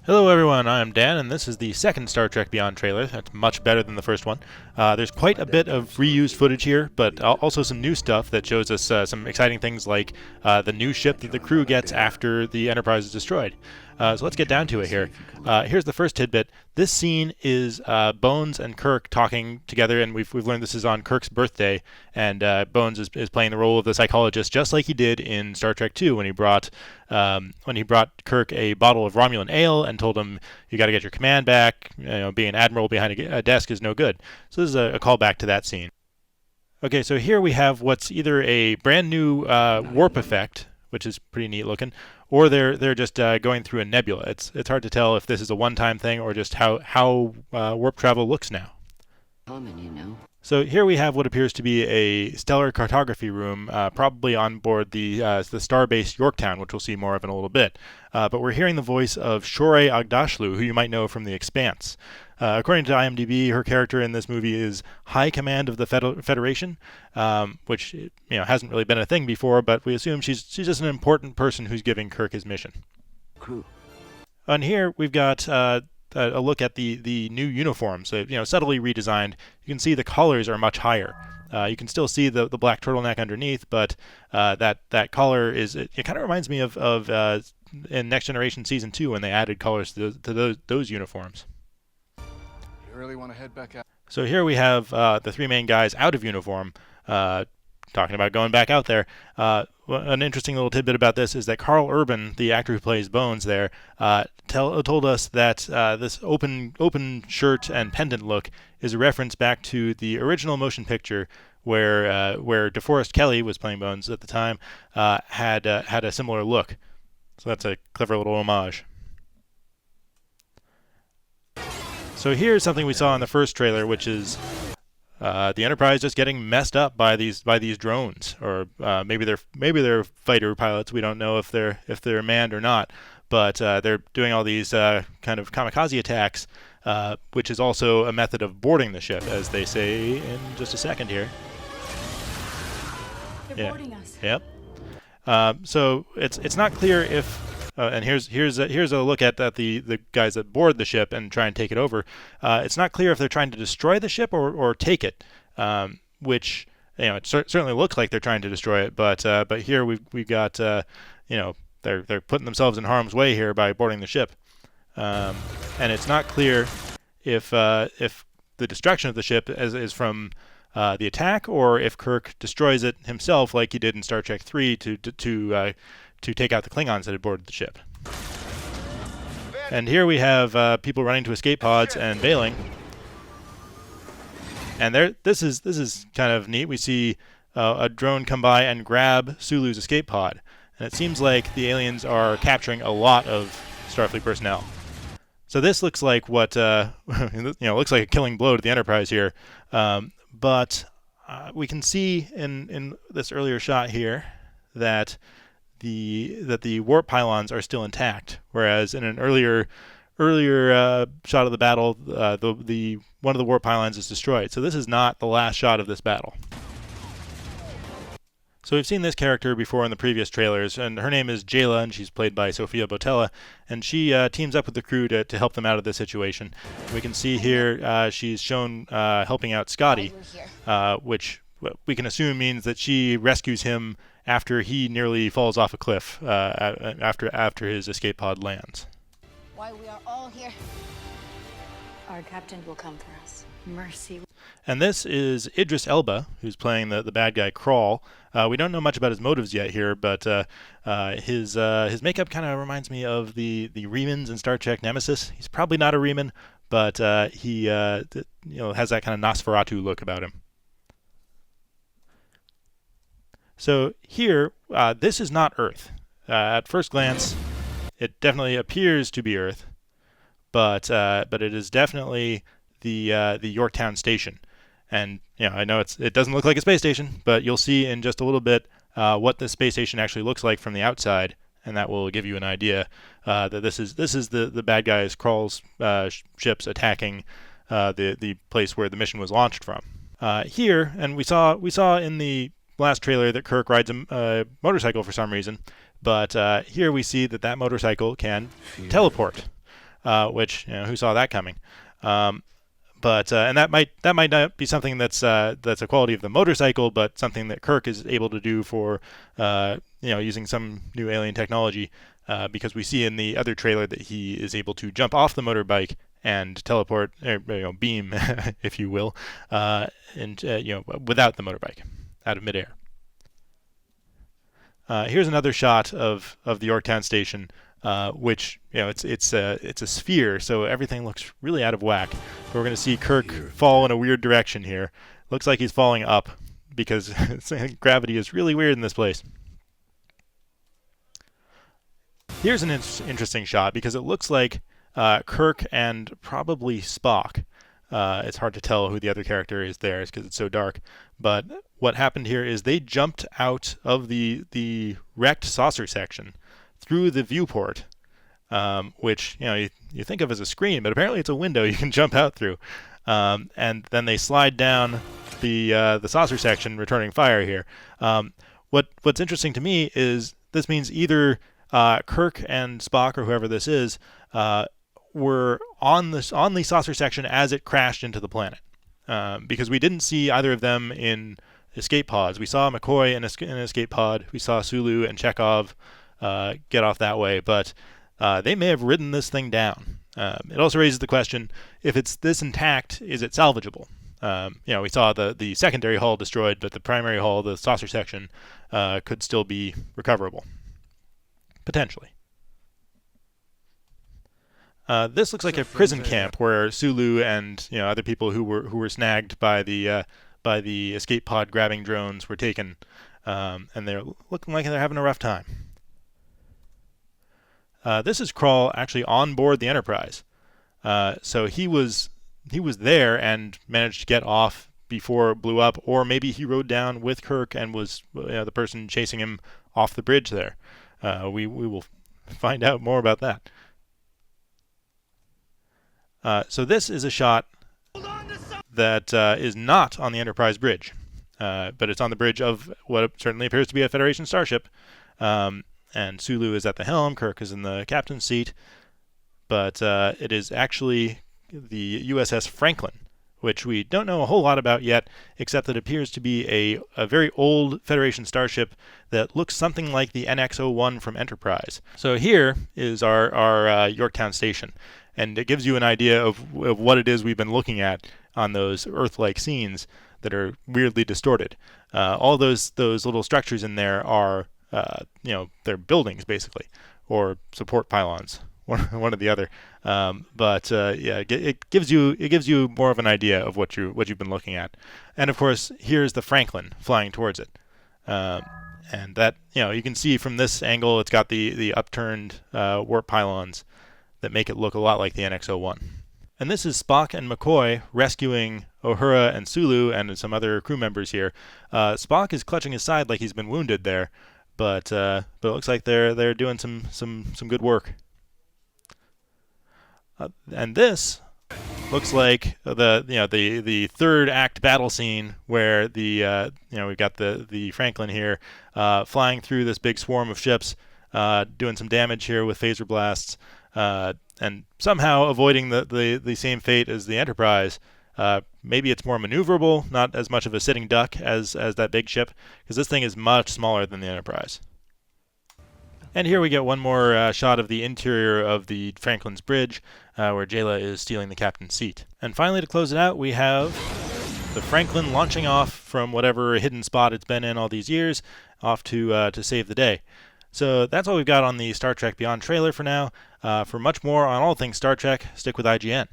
Hello everyone, I'm Dan, and this is the second Star Trek Beyond trailer. That's much better than the first one. There's quite a bit of reused footage here, but also some new stuff that shows us some exciting things like the new ship that the crew gets after the Enterprise is destroyed. So let's get down to it here. Here's the first tidbit. This scene is Bones and Kirk talking together, and we've learned this is on Kirk's birthday, and Bones is playing the role of the psychologist, just like he did in Star Trek II when he brought Kirk a bottle of Romulan ale and told him, "You got to get your command back. Being an admiral behind a desk is no good." So this is a callback to that scene. Okay, so here we have what's either a brand new warp effect, which is pretty neat looking, or they're just going through a nebula. It's hard to tell if this is a one-time thing or just how warp travel looks now. So here we have what appears to be a stellar cartography room, probably on board the starbase Yorktown, which we'll see more of in a little bit. But we're hearing the voice of Shore Agdashlu, who you might know from The Expanse. According to IMDb, her character in this movie is High Command of the Federation, which hasn't really been a thing before, but we assume she's just an important person who's giving Kirk his mission. Crew. On here, we've got a look at the new uniforms. Subtly redesigned. You can see the collars are much higher. You can still see the black turtleneck underneath, but that collar it kind of reminds me of in Next Generation Season 2 when they added collars to those uniforms. You really want to head back out? So here we have the three main guys out of uniform, talking about going back out there. An interesting little tidbit about this is that Carl Urban, the actor who plays Bones there, told us that this open shirt and pendant look is a reference back to the original motion picture where DeForest Kelley was playing Bones at the time, had a similar look. So that's a clever little homage. So here's something we saw in the first trailer, which is the Enterprise just getting messed up by these drones, or maybe they're fighter pilots. We don't know if they're manned or not, but they're doing all these kind of kamikaze attacks, which is also a method of boarding the ship, as they say in just a second here. They're boarding us. Yep. So it's not clear if. And here's a look at the guys that board the ship and try and take it over. It's not clear if they're trying to destroy the ship or take it, which it certainly looks like they're trying to destroy it. But here we've got they're putting themselves in harm's way here by boarding the ship, and it's not clear if the destruction of the ship is from the attack, or if Kirk destroys it himself like he did in Star Trek 3 to take out the Klingons that had boarded the ship. And here we have people running to escape pods and bailing. And this is kind of neat. We see a drone come by and grab Sulu's escape pod, and it seems like the aliens are capturing a lot of Starfleet personnel. So this looks like what looks like a killing blow to the Enterprise here. But we can see in this earlier shot here that the warp pylons are still intact, whereas in an earlier shot of the battle, the one of the warp pylons is destroyed. So this is not the last shot of this battle. So we've seen this character before in the previous trailers, and her name is Jayla, and she's played by Sofia Boutella, and she teams up with the crew to help them out of this situation. We can see here she's shown helping out Scotty, which we can assume means that she rescues him after he nearly falls off a cliff after his escape pod lands. Why we are all here. Our captain will come for us. Mercy. And this is Idris Elba, who's playing the bad guy Crawl. We don't know much about his motives yet here, but his makeup kind of reminds me of the Remans in Star Trek Nemesis. He's probably not a Reman, but he has that kind of Nosferatu look about him. So here, this is not Earth. At first glance, it definitely appears to be Earth, but it is definitely the Yorktown Station. And I know it doesn't look like a space station, but you'll see in just a little bit what the space station actually looks like from the outside, and that will give you an idea that this is the bad guys Crawl's ships attacking the place where the mission was launched from. Here, and we saw in the last trailer that Kirk rides a motorcycle for some reason, but here we see that motorcycle can teleport. which who saw that coming? But and that might not be something that's a quality of the motorcycle, but something that Kirk is able to do for using some new alien technology, because we see in the other trailer that he is able to jump off the motorbike and teleport, beam, if you will, and without the motorbike, out of midair. Here's another shot of the Yorktown Station, which it's a sphere, so everything looks really out of whack. But we're going to see Kirk fall in a weird direction here. Looks like he's falling up because gravity is really weird in this place. Here's an interesting shot because it looks like Kirk and probably Spock. It's hard to tell who the other character is there because it's so dark. But what happened here is they jumped out of the wrecked saucer section through the viewport, which you think of as a screen, but apparently it's a window you can jump out through. And then they slide down the saucer section, returning fire here. What's interesting to me is this means either Kirk and Spock or whoever this is were on the saucer section as it crashed into the planet, because we didn't see either of them in escape pods. We saw McCoy in an escape pod. We saw Sulu and Chekhov get off that way, but they may have ridden this thing down. It also raises the question: if it's this intact, is it salvageable? We saw the secondary hull destroyed, but the primary hull, the saucer section, could still be recoverable, potentially. This looks like a prison camp where Sulu and other people who were snagged by the escape pod grabbing drones were taken, and they're looking like they're having a rough time. This is Krall actually on board the Enterprise, so he was there and managed to get off before it blew up, or maybe he rode down with Kirk and was the person chasing him off the bridge there. We will find out more about that. So this is a shot that is not on the Enterprise bridge, but it's on the bridge of what certainly appears to be a Federation starship. And Sulu is at the helm, Kirk is in the captain's seat, but it is actually the USS Franklin, which we don't know a whole lot about yet, except that it appears to be a very old Federation starship that looks something like the NX-01 from Enteprise. So here is our Yorktown Station, and it gives you an idea of what it is we've been looking at on those Earth-like scenes that are weirdly distorted. All those little structures in there are they're buildings basically, or support pylons, one or the other. It gives you more of an idea of what you've been looking at. And of course, here's the Franklin flying towards it, and that you can see from this angle, it's got the upturned warp pylons that make it look a lot like the NX-01. And this is Spock and McCoy rescuing Uhura and Sulu and some other crew members here. Spock is clutching his side like he's been wounded there, but it looks like they're doing some good work. And this looks like the third act battle scene where we've got the Franklin here flying through this big swarm of ships, doing some damage here with phaser blasts, and somehow avoiding the same fate as the Enterprise. Maybe it's more maneuverable, not as much of a sitting duck as that big ship, because this thing is much smaller than the Enterprise. And here we get one more shot of the interior of the Franklin's bridge, where Jayla is stealing the captain's seat. And finally, to close it out, we have the Franklin launching off from whatever hidden spot it's been in all these years, off to save the day. So that's all we've got on the Star Trek Beyond trailer for now. For much more on all things Star Trek, stick with IGN.